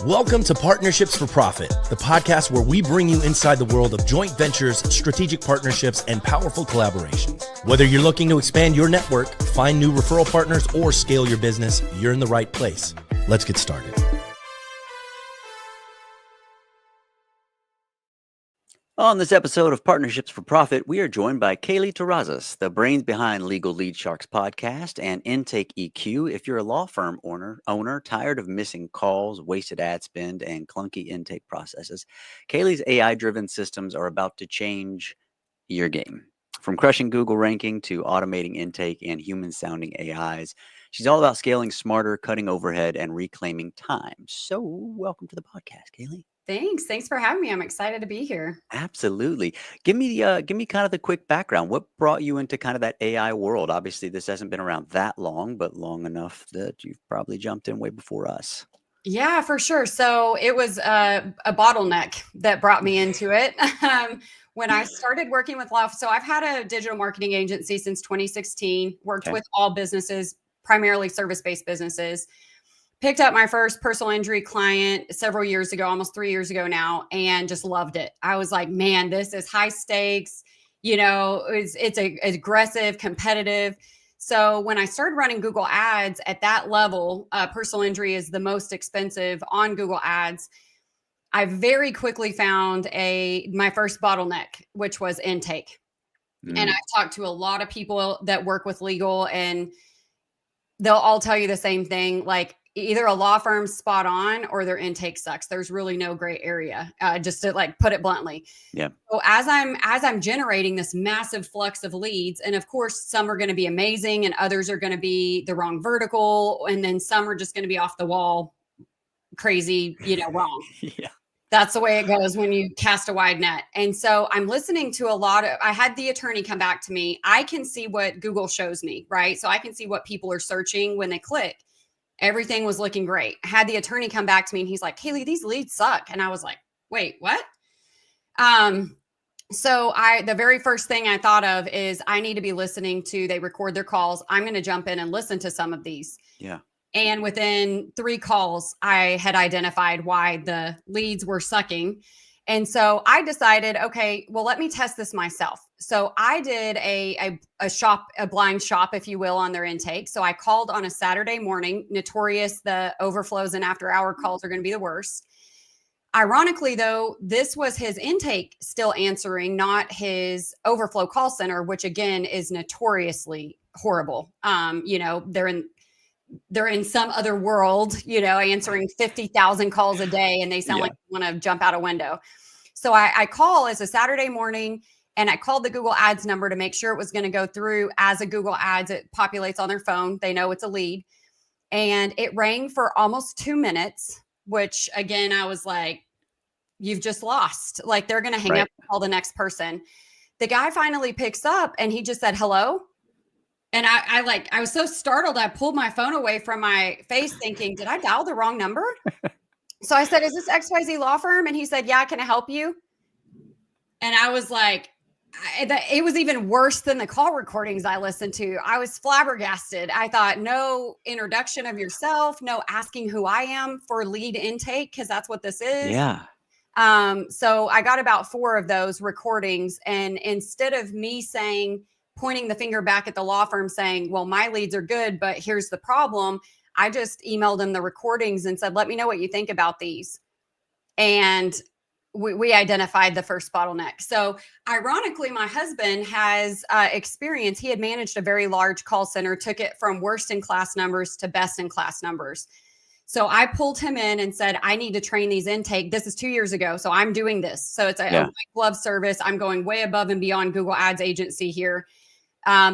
Welcome to Partnerships for Profit, the podcast where we bring you inside the world of joint ventures, strategic partnerships, and powerful collaborations. Whether you're looking to expand your network, find new referral partners, or scale your business, you're in the right place. Let's get started. On this episode of Partnerships for Profit, we are joined by K'Lee Terrazas, the brains behind Legal Lead Sharks podcast and Intake EQ. If you're a law firm owner tired of missing calls, wasted ad spend, and clunky intake processes, K'Lee's AI-driven systems are about to change your game. From crushing Google ranking to automating intake and human-sounding AIs, she's all about scaling smarter, cutting overhead, and reclaiming time. So welcome to the podcast, K'Lee. Thanks for having me. I'm excited to be here. Absolutely. Give me kind of the quick background. What brought you into kind of that AI world? Obviously, this hasn't been around that long, but long enough that you've probably jumped in way before us. Yeah, for sure. So it was a bottleneck that brought me into it. When I started working with law, so I've had a digital marketing agency since 2016, worked with all businesses, primarily service-based businesses. Picked up my first personal injury client several years ago, almost 3 years ago now, and just loved it. I was like, man, this is high stakes. You know, it's aggressive, competitive. So when I started running Google Ads at that level, personal injury is the most expensive on Google Ads. I very quickly found my first bottleneck, which was intake. And I've talked to a lot of people that work with legal, and they'll all tell you the same thing. Like, either a law firm's spot on or their intake sucks. There's really no gray area, just to like put it bluntly. Yeah. So as I'm generating this massive flux of leads, and of course some are going to be amazing and others are going to be the wrong vertical, and then some are just going to be off the wall, crazy, wrong. Yeah. That's the way it goes when you cast a wide net. And so I'm listening to I had the attorney come back to me. I can see what Google shows me, right? So I can see what people are searching when they click. Everything was looking great. I had the attorney come back to me and he's like, K'Lee, these leads suck. And I was like, wait, what? So the very first thing I thought of is I need to be listening to, they record their calls. I'm going to jump in and listen to some of these. Yeah. And within 3 calls, I had identified why the leads were sucking. And so I decided, okay, well, let me test this myself. So I did a blind shop, if you will, on their intake. So I called on a Saturday morning. Notorious, the overflows and after hour calls are going to be the worst. Ironically, though, this was his intake still answering, not his overflow call center, which again is notoriously horrible. They're in some other world, answering 50,000 calls a day, and they sound like they want to jump out a window. So I call as a Saturday morning, and I called the Google Ads number to make sure it was going to go through as a Google Ads. It populates on their phone. They know it's a lead. And it rang for almost 2 minutes, which again, I was like, you've just lost. Like, they're going to hang up and call the next person. The guy finally picks up and he just said, hello. And I was so startled. I pulled my phone away from my face thinking, did I dial the wrong number? So I said, is this XYZ law firm? And he said, yeah, can I help you? And I was like, it was even worse than the call recordings I listened to. I was flabbergasted. I thought, no introduction of yourself, no asking who I am for lead intake, because that's what this is. Yeah. So I got about 4 of those recordings. And instead of me pointing the finger back at the law firm saying, well, my leads are good, but here's the problem, I just emailed them the recordings and said, let me know what you think about these. And we identified the first bottleneck. So ironically, my husband has experience. He had managed a very large call center, took it from worst in class numbers to best in class numbers. So I pulled him in and said, I need to train these intake. This is 2 years ago. So I'm doing this. So it's a white glove service. I'm going way above and beyond Google Ads agency here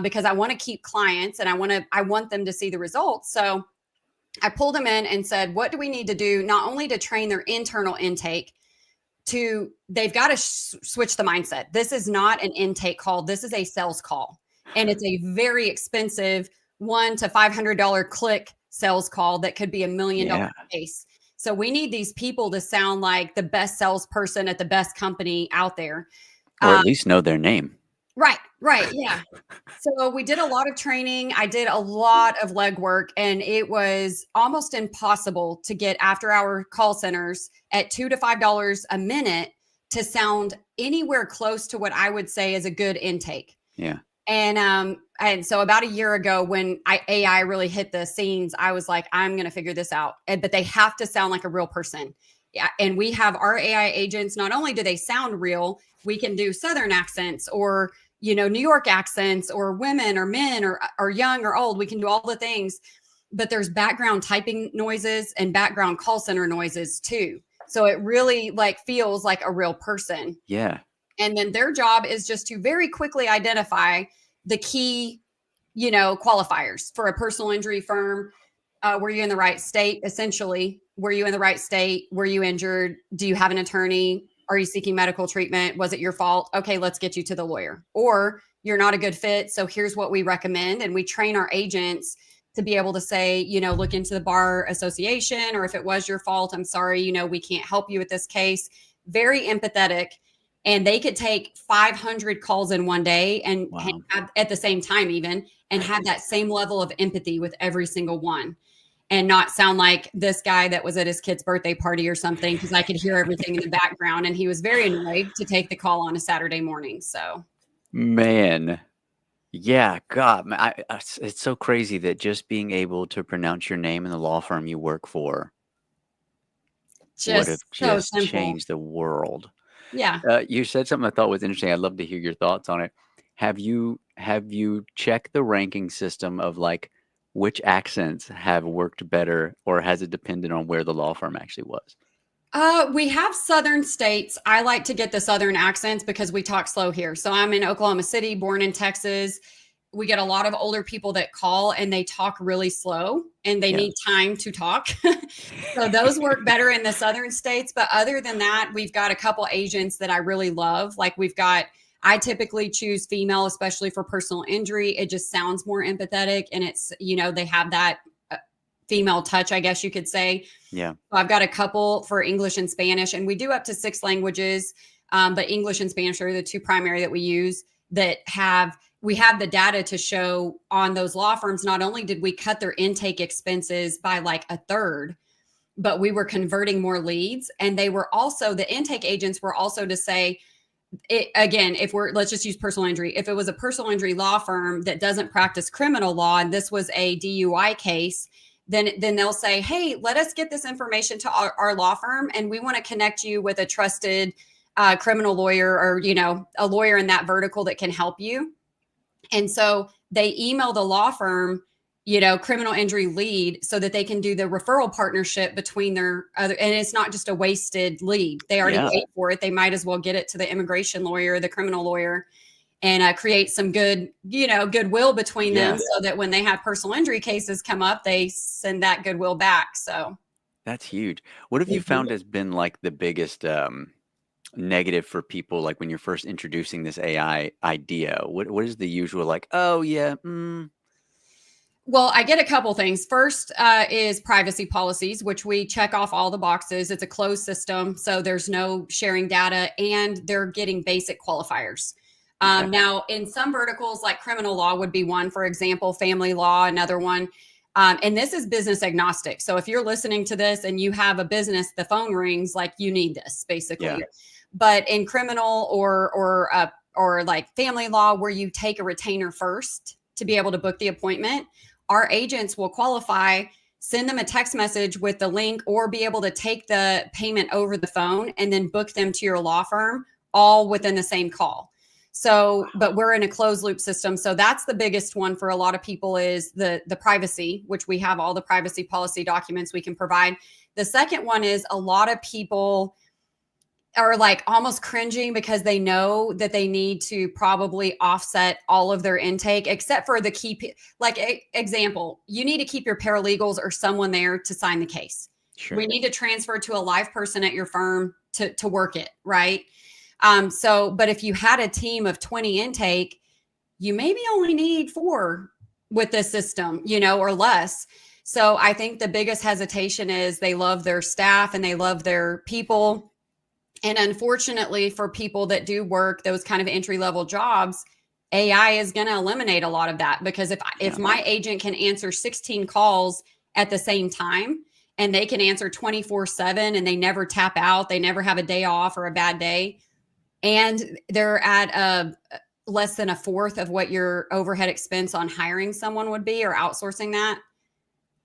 because I want to keep clients and I want them to see the results. So I pulled him in and said, what do we need to do? Not only to train their internal intake, they've got to switch the mindset. This is not an intake call. This is a sales call. And it's a very expensive $100 to $500 click sales call that could be $1 million case. So we need these people to sound like the best salesperson at the best company out there. Or at least know their name. Right. Right. Yeah. So we did a lot of training. I did a lot of legwork, and it was almost impossible to get after hour call centers at $2 to $5 a minute to sound anywhere close to what I would say is a good intake. Yeah. And so about a year ago, when AI really hit the scenes, I was like, I'm going to figure this out. But they have to sound like a real person. Yeah. And we have our AI agents. Not only do they sound real, we can do Southern accents or, New York accents or women or men or young or old. We can do all the things, but there's background typing noises and background call center noises too. So it really feels like a real person. Yeah. And then their job is just to very quickly identify the key, qualifiers for a personal injury firm. Were you in the right state? Essentially, were you in the right state? Were you injured? Do you have an attorney? Are you seeking medical treatment? Was it your fault? Okay, let's get you to the lawyer. Or you're not a good fit. So here's what we recommend. And we train our agents to be able to say, look into the bar association, or if it was your fault, I'm sorry, we can't help you with this case. Very empathetic. And they could take 500 calls in one day and have, at the same time even, and have that same level of empathy with every single one. And not sound like this guy that was at his kid's birthday party or something, because I could hear everything in the background. And he was very annoyed to take the call on a Saturday morning. So, man, yeah, God, it's so crazy that just being able to pronounce your name in the law firm you work for would have just changed the world. Yeah. You said something I thought was interesting. I'd love to hear your thoughts on it. Have you checked the ranking system of which accents have worked better, or has it depended on where the law firm actually was? We have Southern states. I like to get the Southern accents because we talk slow here. So I'm in Oklahoma City, born in Texas. We get a lot of older people that call and they talk really slow and they need time to talk. So those work better in the Southern states. But other than that, we've got a couple agents that I really love. I typically choose female, especially for personal injury. It just sounds more empathetic, and it's, they have that female touch, I guess you could say. Yeah. So I've got a couple for English and Spanish, and we do up to 6 languages. But English and Spanish are the 2 primary that we use we have the data to show on those law firms. Not only did we cut their intake expenses by a third, but we were converting more leads. And they were also, the intake agents were also to say, again, let's just use personal injury. If it was a personal injury law firm that doesn't practice criminal law, and this was a DUI case, then they'll say, hey, let us get this information to our law firm, and we want to connect you with a trusted criminal lawyer or, a lawyer in that vertical that can help you. And so they email the law firm, criminal injury lead, so that they can do the referral partnership between their other, and it's not just a wasted lead. They already paid for it. They might as well get it to the immigration lawyer, the criminal lawyer, and create some goodwill between them, so that when they have personal injury cases come up, they send that goodwill back. So that's huge. What have you found has been the biggest negative for people, when you're first introducing this AI idea? What is the usual Well, I get a couple things. First is privacy policies, which we check off all the boxes. It's a closed system, so there's no sharing data, and they're getting basic qualifiers. Now, in some verticals, like criminal law would be one, for example, family law, another one. And this is business agnostic. So if you're listening to this and you have a business, the phone rings, you need this, basically. Yeah. But in criminal or family law, where you take a retainer first to be able to book the appointment, our agents will qualify, send them a text message with the link, or be able to take the payment over the phone and then book them to your law firm, all within the same call. So, but we're in a closed loop system. So that's the biggest one for a lot of people, is the privacy, which we have all the privacy policy documents we can provide. The second one is a lot of people are almost cringing because they know that they need to probably offset all of their intake, except for the key, example, you need to keep your paralegals or someone there to sign the case. Sure. We need to transfer to a live person at your firm to work it. Right. But if you had a team of 20 intake, you maybe only need 4 with this system, or less. So I think the biggest hesitation is they love their staff and they love their people. And unfortunately, for people that do work those kind of entry-level jobs, AI is going to eliminate a lot of that, because if my agent can answer 16 calls at the same time, and they can answer 24/7, and they never tap out, they never have a day off or a bad day, and they're at less than a fourth of what your overhead expense on hiring someone would be, or outsourcing that.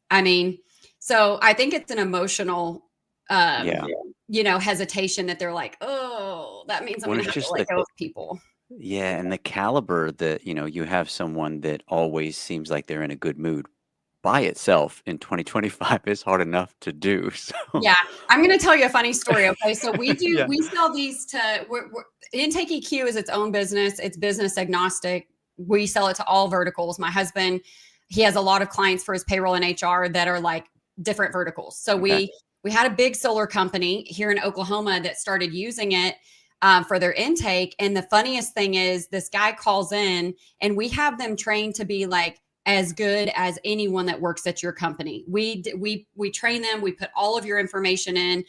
I mean, so I think it's an emotional, hesitation that they're like, oh, that means I'm Well, going to it's have to just let go of people. Yeah, and the caliber that, you have someone that always seems like they're in a good mood by itself in 2025 is hard enough to do. So Yeah, I'm going to tell you a funny story. Okay, so Yeah. we sell these to Intake EQ is its own business. It's business agnostic. We sell it to all verticals. My husband, he has a lot of clients for his payroll and HR that are like different verticals. So Okay. we had a big solar company here in Oklahoma that started using it for their intake. And the funniest thing is, this guy calls in, and we have them trained to be like as good as anyone that works at your company. We train them. We put all of your information in.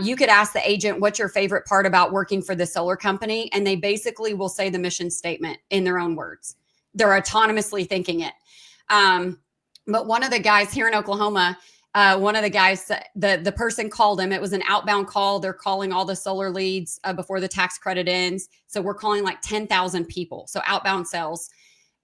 You could ask the agent, what's your favorite part about working for the solar company? And they basically will say the mission statement in their own words. They're autonomously thinking it. But one of the guys here in Oklahoma, one of the guys, the person called him. It was an outbound call. They're calling all the solar leads before the tax credit ends. So we're calling like 10,000 people. So outbound sales.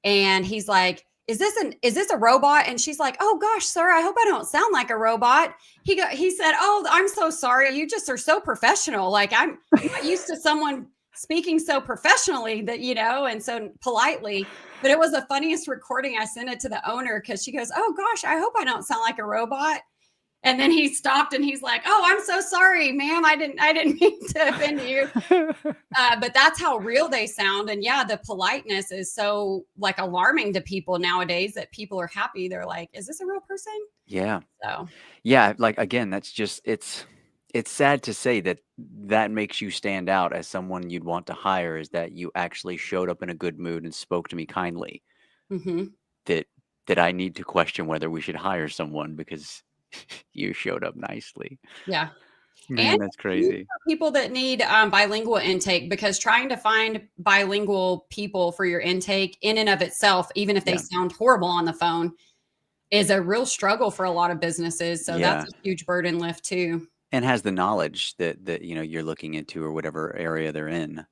And he's like, is this a robot? And she's like, oh gosh, sir, I hope I don't sound like a robot. He said, oh, I'm so sorry. You just are so professional. Like, I'm not used to someone speaking so professionally that, and so politely. But it was the funniest recording. I sent it to the owner because she goes, oh gosh, I hope I don't sound like a robot. And then he stopped and he's like, oh, I'm so sorry, ma'am. I didn't mean to offend you. But that's how real they sound. And yeah, the politeness is so like alarming to people nowadays that people are happy. They're like, is this a real person? Yeah. So Yeah, like again, that's just it's sad to say that makes you stand out as someone you'd want to hire, is that you actually showed up in a good mood and spoke to me kindly. mhm. That I need to question whether we should hire someone because you showed up nicely. Yeah. Man, And that's crazy. people that need bilingual intake, because trying to find bilingual people for your intake in and of itself, even if they Yeah. sound horrible on the phone, is a real struggle for a lot of businesses. So Yeah. that's a huge burden lift too. And has the knowledge that you're looking into, or whatever area they're in.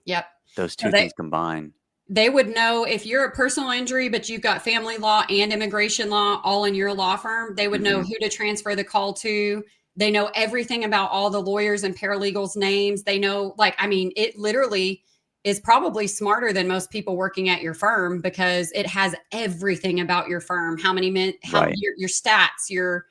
Yep. Those So two things combined. they would know if you're a personal injury, but you've got family law and immigration law all in your law firm. They would know who to transfer the call to. They know everything about all the lawyers and paralegals' names. They know, it literally is probably smarter than most people working at your firm, because it has everything about your firm. How many Right. your stats, your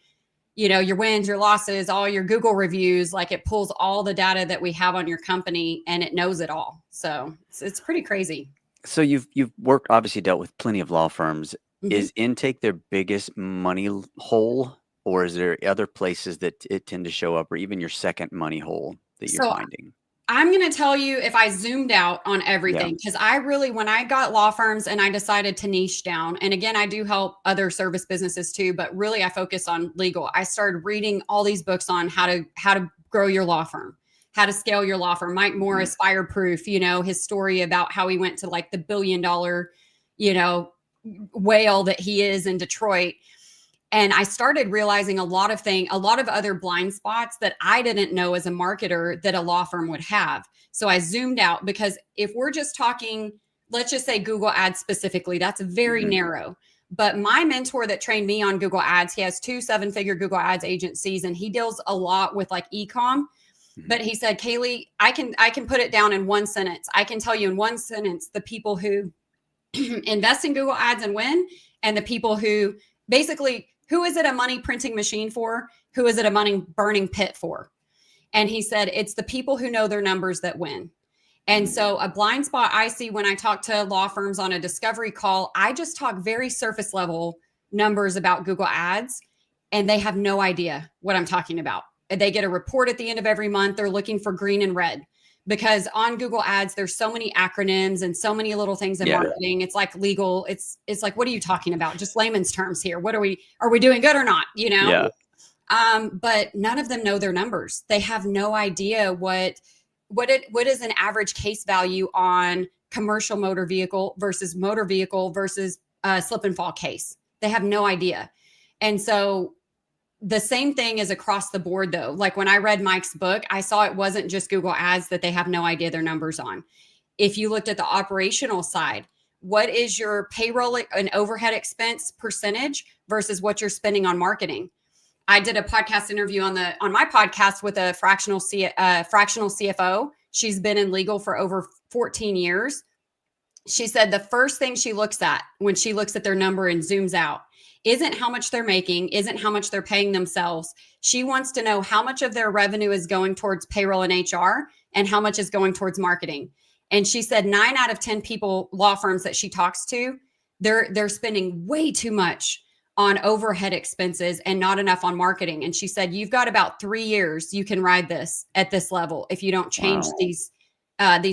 wins, your losses, all your Google reviews. Like, it pulls all the data that we have on your company, and it knows it all. So it's pretty crazy. So you've worked, obviously dealt with plenty of law firms. Mhm. Is intake their biggest money hole, or is there other places that it tend to show up, or even your second money hole that you're So finding? I'm going to tell you, if I zoomed out on everything, because when I got law firms and I decided to niche down, and again, I do help other service businesses too, but really I focus on legal. I started reading all these books on how to grow your law firm, how to scale your law firm. Mike Morris, Fireproof, his story about how he went to like the $1 billion, whale that he is in Detroit. And I started realizing a lot of other blind spots that I didn't know as a marketer that a law firm would have. So I zoomed out, because if we're just talking, let's just say Google Ads specifically, that's very narrow. But my mentor that trained me on Google Ads, he has 2 7-figure Google Ads agencies, and he deals a lot with like e-com. But he said, K'Lee, I can put it down in one sentence. I can tell you in one sentence the people who invest in Google Ads and win, and the people who basically, who is it a money printing machine for? Who is it a money burning pit for? And he said, it's the people who know their numbers that win. And so a blind spot I see when I talk to law firms on a discovery call, I just talk very surface level numbers about Google Ads, and they have no idea what I'm talking about. They get a report at the end of every month. They're looking for green and red, because on Google Ads, there's so many acronyms and so many little things in marketing. It's like legal. It's like, what are you talking about? Just layman's terms here. Are we doing good or not? Yeah. But none of them know their numbers. They have no idea what is an average case value on commercial motor vehicle versus slip and fall case. They have no idea. And so the same thing is across the board, though. Like when I read Mike's book, I saw it wasn't just Google Ads that they have no idea their numbers on. If you looked at the operational side, what is your payroll and overhead expense percentage versus what you're spending on marketing? I did a podcast interview on my podcast with a fractional CFO. She's been in legal for over 14 years. She said the first thing she looks at when she looks at their number and zooms out isn't how much they're making, isn't how much they're paying themselves. She wants to know how much of their revenue is going towards payroll and HR and how much is going towards marketing. And she said 9 out of 10 law firms that she talks to, they're spending way too much on overhead expenses and not enough on marketing. And she said, you've got about 3 years you can ride this at this level if you don't change these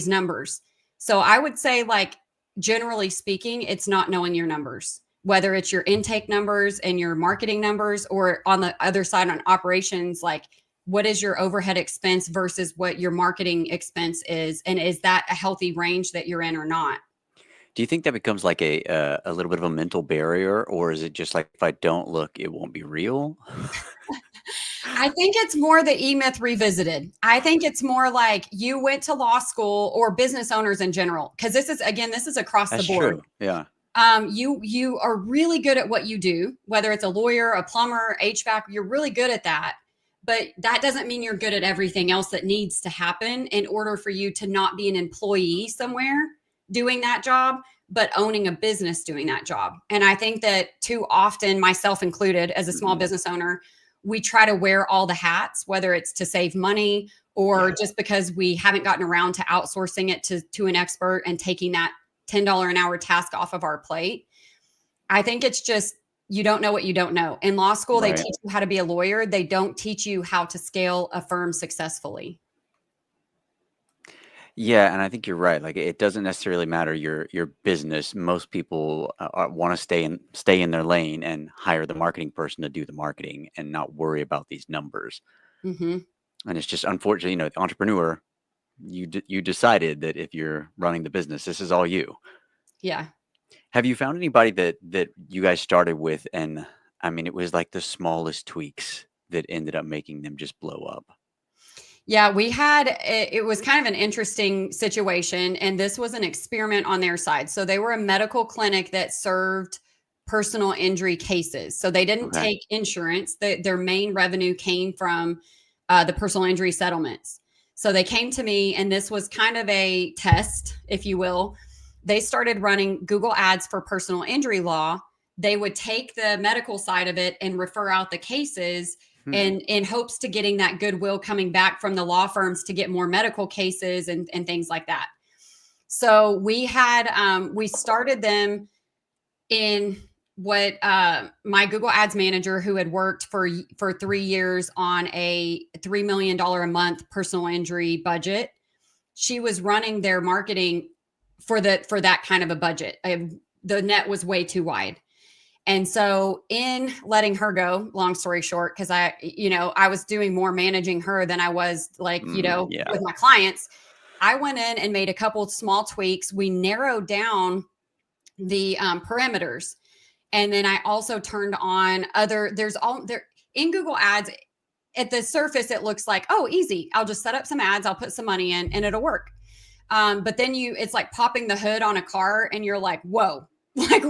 numbers. So I would say, like, generally speaking, it's not knowing your numbers, whether it's your intake numbers and your marketing numbers, or on the other side on operations, like what is your overhead expense versus what your marketing expense is? And is that a healthy range that you're in or not? Do you think that becomes like a little bit of a mental barrier, or is it just like, if I don't look, it won't be real? I think it's more the E-Myth revisited. I think it's more like you went to law school, or business owners in general, because this is across That's the board. true. Yeah. You are really good at what you do, whether it's a lawyer, a plumber, HVAC, you're really good at that. But that doesn't mean you're good at everything else that needs to happen in order for you to not be an employee somewhere doing that job, but owning a business doing that job. And I think that too often, myself included, as a small business owner, we try to wear all the hats, whether it's to save money or just because we haven't gotten around to outsourcing it to an expert and taking that $10 an hour task off of our plate. I think it's just, you don't know what you don't know. In law school, they teach you how to be a lawyer. They don't teach you how to scale a firm successfully. Yeah, and I think you're right. Like, it doesn't necessarily matter your business. Most people want to stay in their lane and hire the marketing person to do the marketing and not worry about these numbers. Mm-hmm. And it's just unfortunate, the entrepreneur, you decided that if you're running the business, this is all you. Yeah. Have you found anybody that you guys started with, and I mean, it was like the smallest tweaks that ended up making them just blow up? Yeah, it was kind of an interesting situation, and this was an experiment on their side. So they were a medical clinic that served personal injury cases. So they didn't take insurance. Their main revenue came from the personal injury settlements. So they came to me, and this was kind of a test, if you will. They started running Google Ads for personal injury law. They would take the medical side of it and refer out the cases, and in hopes to getting that goodwill coming back from the law firms to get more medical cases and things like that. So we started them in what my Google Ads manager, who had worked for 3 years on a $3 million a month personal injury budget, she was running their marketing for that kind of a budget. The net was way too wide. And so in letting her go, long story short, because I was doing more managing her than I was with my clients, I went in and made a couple of small tweaks. We narrowed down the parameters. And then I also turned on in Google Ads. At the surface, it looks like, oh, easy. I'll just set up some ads. I'll put some money in and it'll work. But then it's like popping the hood on a car and you're like, whoa, like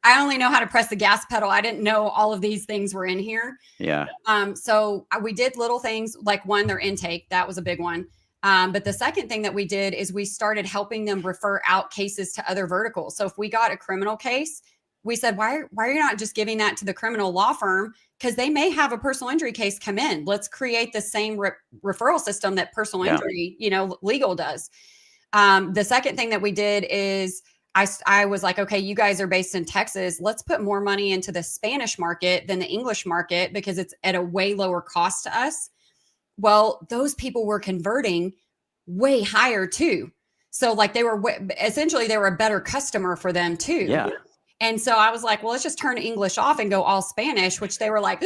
I only know how to press the gas pedal. I didn't know all of these things were in here. Yeah. So we did little things like their intake. That was a big one. But the second thing that we did is we started helping them refer out cases to other verticals. So if we got a criminal case, we said, why are you not just giving that to the criminal law firm? Because they may have a personal injury case come in. Let's create the same referral system that personal injury, legal does. The second thing that we did is I was like, okay, you guys are based in Texas. Let's put more money into the Spanish market than the English market because it's at a way lower cost to us. Well, those people were converting way higher too. So like they were a better customer for them too. Yeah. And so I was like, well, let's just turn English off and go all Spanish, which they were like,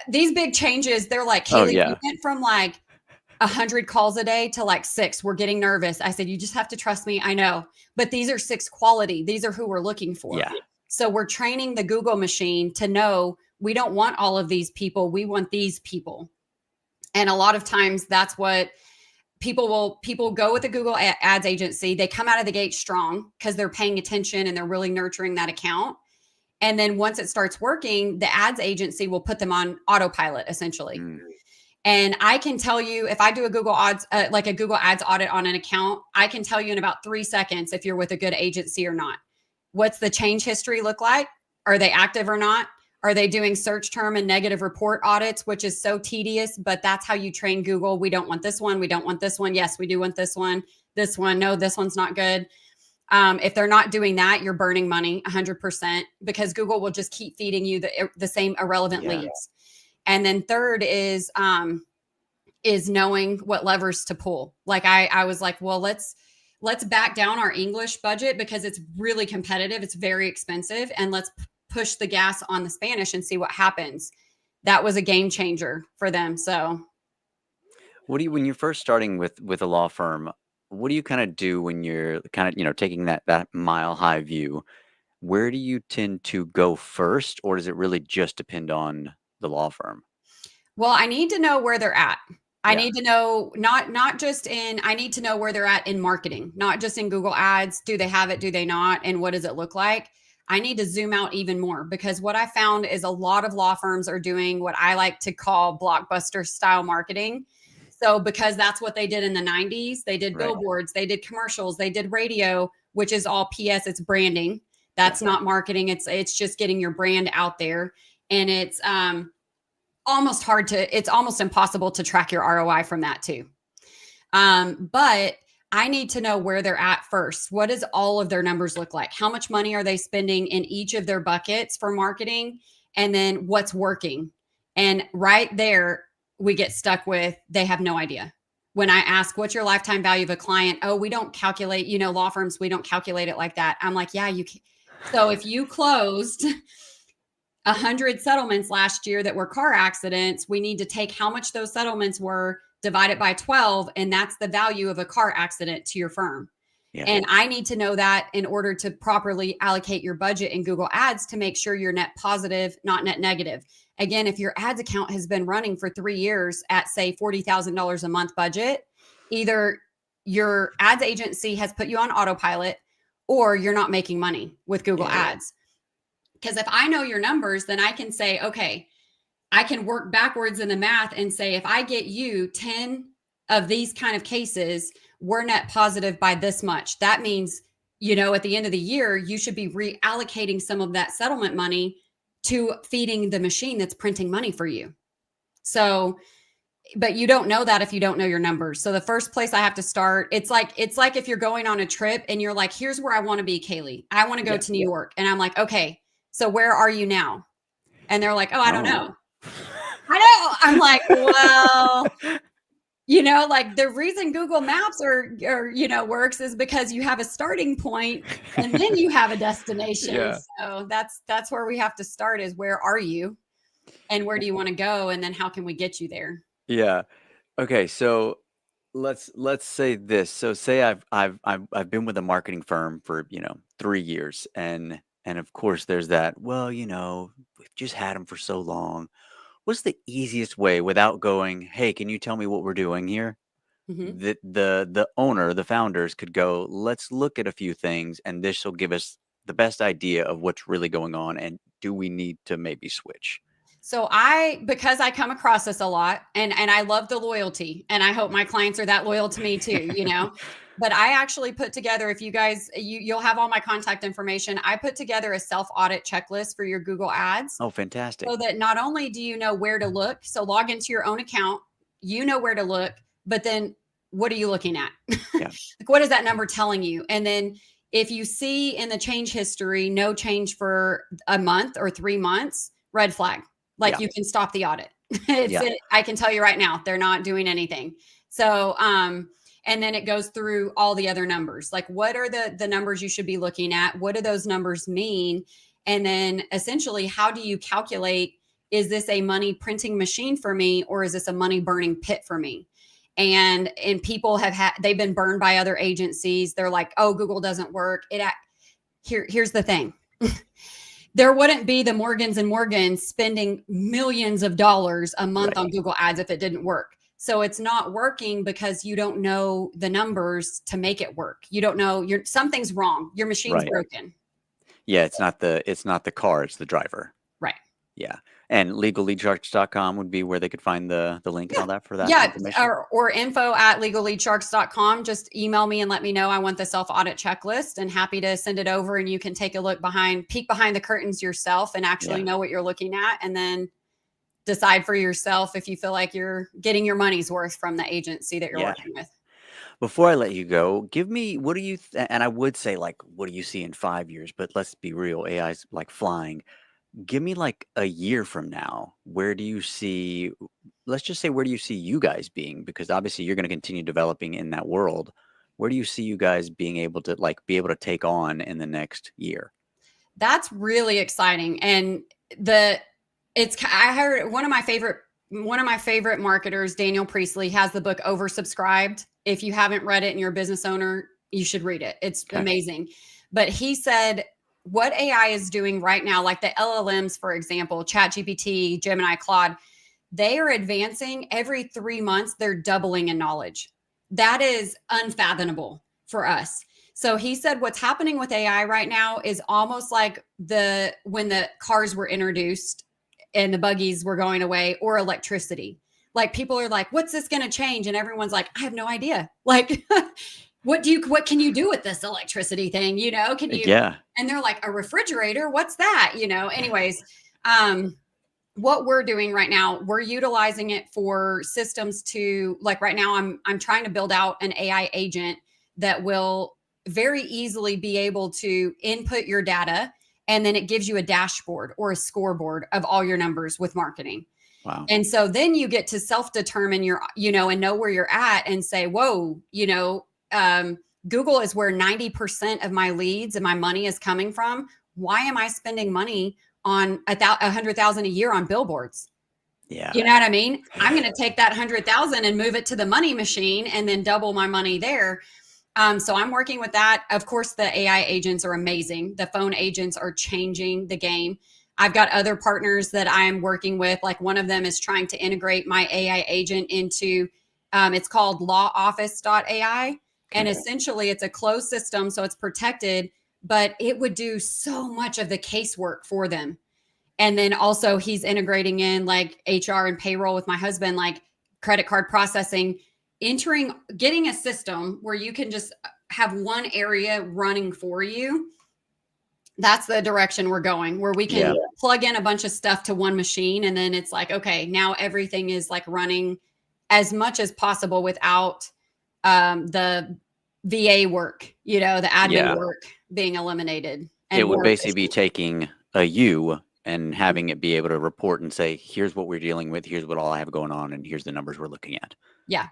these big changes. They're like, K'Lee, we went from like 100 calls a day to like 6. We're getting nervous. I said, you just have to trust me. I know, but these are 6 quality. These are who we're looking for. Yeah. So we're training the Google machine to know we don't want all of these people. We want these people. And a lot of times that's what people go with a Google ads agency. They come out of the gate strong because they're paying attention and they're really nurturing that account. And then once it starts working, the ads agency will put them on autopilot essentially. And I can tell you, if I do a Google ads, like a Google ads audit on an account, I can tell you in about 3 seconds if you're with a good agency or not. What's the change history look like? Are they active or not? Are they doing search term and negative report audits, which is so tedious, but that's how you train Google. We don't want this one. We don't want this one. Yes, we do want this one. This one. No, this one's not good. If they're not doing that, you're burning money 100% because Google will just keep feeding you the same irrelevant leads. And then third is knowing what levers to pull. Like I was like, well, let's back down our English budget because it's really competitive. It's very expensive. And let's push the gas on the Spanish and see what happens. That was a game changer for them. So when you're first starting with a law firm, what do you kind of do when you're kind of, taking that mile high view? Where do you tend to go first, or does it really just depend on the law firm? Well, I need to know where they're at. I need to know I need to know where they're at in marketing, not just in Google ads. Do they have it? Do they not? And what does it look like? I need to zoom out even more because what I found is a lot of law firms are doing what I like to call blockbuster style marketing. So because that's what they did in the 90s, they did billboards, they did commercials, they did radio, which is all PS, it's branding. That's not marketing. It's just getting your brand out there. And it's it's almost impossible to track your ROI from that too. But I need to know where they're at first. What does all of their numbers look like? How much money are they spending in each of their buckets for marketing? And then what's working? And right there, we get stuck with, they have no idea. When I ask, what's your lifetime value of a client? Oh, we don't calculate, law firms, we don't calculate it like that. I'm like, yeah, you can. So if you closed 100 settlements last year that were car accidents, we need to take how much those settlements were, divide it by 12, and that's the value of a car accident to your firm. Yeah. And I need to know that in order to properly allocate your budget in Google Ads to make sure you're net positive, not net negative. Again, if your ads account has been running for 3 years at, say, $40,000 a month budget, either your ads agency has put you on autopilot or you're not making money with Google Ads. Because if I know your numbers, then I can say, okay, I can work backwards in the math and say, if I get you 10 of these kind of cases, we're net positive by this much. That means, at the end of the year, you should be reallocating some of that settlement money to feeding the machine that's printing money for you. So, but you don't know that if you don't know your numbers. So the first place I have to start, it's like if you're going on a trip and you're like, here's where I want to be, K'Lee. I want to go to New York. And I'm like, okay, so where are you now? And they're like, oh, I don't know. I know. I'm like, well, like the reason Google Maps or works is because you have a starting point and then you have a destination. Yeah. So that's where we have to start is where are you and where do you want to go? And then how can we get you there? Yeah. Okay. So let's say this. So say I've been with a marketing firm for, 3 years and of course there's that, well, we've just had them for so long. What's the easiest way without going, hey, can you tell me what we're doing here? Mm-hmm. The owner, the founders could go, let's look at a few things and this will give us the best idea of what's really going on. And do we need to maybe switch? So because I come across this a lot and I love the loyalty and I hope my clients are that loyal to me too, but I actually put together, if you guys, you'll have all my contact information. I put together a self-audit checklist for your Google Ads. Oh, fantastic. So that not only do you know where to look, so log into your own account, you know where to look, but then what are you looking at? Yeah. Like, what is that number telling you? And then if you see in the change history, no change for a month or 3 months, red flag. Like you can stop the audit. I can tell you right now, they're not doing anything. So, and then it goes through all the other numbers. Like what are the numbers you should be looking at? What do those numbers mean? And then essentially, how do you calculate, is this a money printing machine for me or is this a money burning pit for me? and people they've been burned by other agencies. They're like, oh, Google doesn't work. Here's the thing. There wouldn't be the Morgans and Morgans spending millions of dollars a month on Google ads if it didn't work. So it's not working because you don't know the numbers to make it work. You don't know something's wrong. Your machine's broken. Yeah, it's not the car, it's the driver. Right. Yeah. And legalleadsharks.com would be where they could find the link and all that for that information. Or info@legalleadsharks.com. Just email me and let me know I want the self-audit checklist, and happy to send it over, and you can take a look peek behind the curtains yourself and actually know what you're looking at, and then decide for yourself if you feel like you're getting your money's worth from the agency that you're working with. Before I let you go, give me, what do you, and I would say like, what do you see in 5 years? But let's be real, AI's like flying. Give me like a year from now. Where do you see, let's just say, where do you see you guys being? Because obviously you're going to continue developing in that world. Where do you see you guys being able to take on in the next year? That's really exciting. And I heard one of my favorite marketers, Daniel Priestley, has the book Oversubscribed. If you haven't read it and you're a business owner, you should read it. It's amazing. But he said, what AI is doing right now, like the LLMs, for example, ChatGPT, Gemini, Claude, they are advancing every 3 months. They're doubling in knowledge. That is unfathomable for us. So he said what's happening with AI right now is almost like when the cars were introduced and the buggies were going away, or electricity. Like people are like, what's this going to change? And everyone's like, I have no idea. Like, what can you do with this electricity thing? Can you? Yeah. And they're like, a refrigerator? What's that? Anyways, what we're doing right now, we're utilizing it for systems to, like right now, I'm trying to build out an AI agent that will very easily be able to input your data, and then it gives you a dashboard or a scoreboard of all your numbers with marketing. Wow. And so then you get to self-determine and know where you're at and say, whoa, Google is where 90% of my leads and my money is coming from. Why am I spending money on $100,000 a year on billboards? Yeah. You know what I mean? I'm going to take that 100,000 and move it to the money machine and then double my money there. So I'm working with that. Of course, the AI agents are amazing. The phone agents are changing the game. I've got other partners that I'm working with. Like one of them is trying to integrate my AI agent into, it's called lawoffice.ai. And essentially it's a closed system, so it's protected, but it would do so much of the casework for them. And then also he's integrating in like HR and payroll with my husband, like credit card processing, getting a system where you can just have one area running for you. That's the direction we're going, where we can plug in a bunch of stuff to one machine. And then it's like, okay, now everything is like running as much as possible without the VA work, the admin work being eliminated. And it would basically be taking a you and having it be able to report and say, here's what we're dealing with, here's what all I have going on, and here's the numbers we're looking at. Yeah.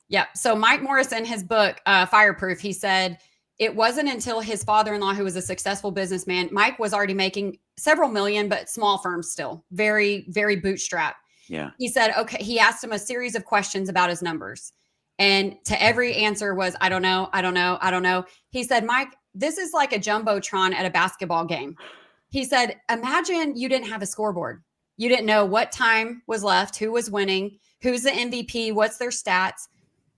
Yeah. So Mike Morris, in his book, Fireproof, he said it wasn't until his father-in-law, who was a successful businessman, Mike was already making several million, but small firms still, very, very bootstrapped. Yeah. He said, okay, he asked him a series of questions about his numbers. And to every answer was, I don't know, I don't know, I don't know. He said, Mike, this is like a jumbotron at a basketball game. He said, imagine you didn't have a scoreboard. You didn't know what time was left, who was winning, who's the MVP, what's their stats.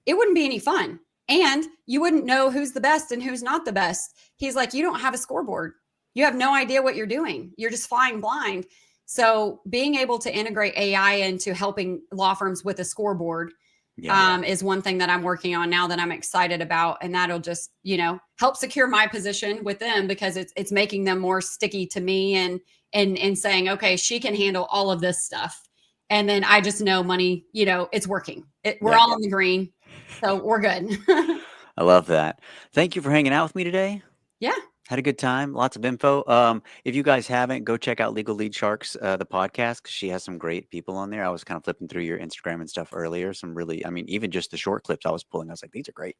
It wouldn't be any fun. And you wouldn't know who's the best and who's not the best. He's like, you don't have a scoreboard. You have no idea what you're doing. You're just flying blind. So being able to integrate AI into helping law firms with a scoreboard is one thing that I'm working on now that I'm excited about. And that'll just, help secure my position with them, because it's making them more sticky to me and saying, okay, she can handle all of this stuff. And then I just know money, it's working. We're all on the green. So we're good. I love that. Thank you for hanging out with me today. Yeah. Had a good time. Lots of info. If you guys haven't, go check out Legal Lead Sharks, the podcast, because she has some great people on there. I was kind of flipping through your Instagram and stuff earlier. Some really, even just the short clips I was pulling, I was like, these are great.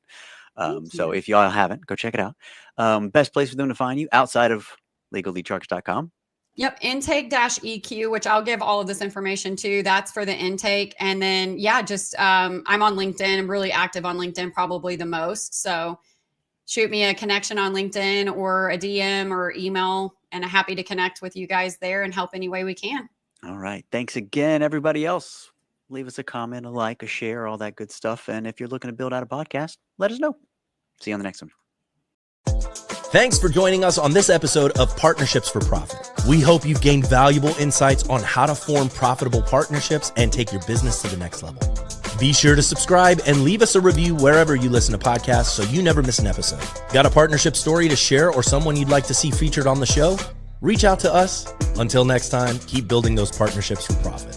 So if y'all haven't, go check it out. Best place for them to find you outside of legalleadsharks.com. Yep. Intake-EQ, which I'll give all of this information to. That's for the intake. And then, yeah, just I'm on LinkedIn. I'm really active on LinkedIn, probably the most. So shoot me a connection on LinkedIn or a DM or email, and I'm happy to connect with you guys there and help any way we can. All right. Thanks again, everybody else. Leave us a comment, a like, a share, all that good stuff. And if you're looking to build out a podcast, let us know. See you on the next one. Thanks for joining us on this episode of Partnerships for Profit. We hope you've gained valuable insights on how to form profitable partnerships and take your business to the next level. Be sure to subscribe and leave us a review wherever you listen to podcasts so you never miss an episode. Got a partnership story to share or someone you'd like to see featured on the show? Reach out to us. Until next time, keep building those partnerships for profit.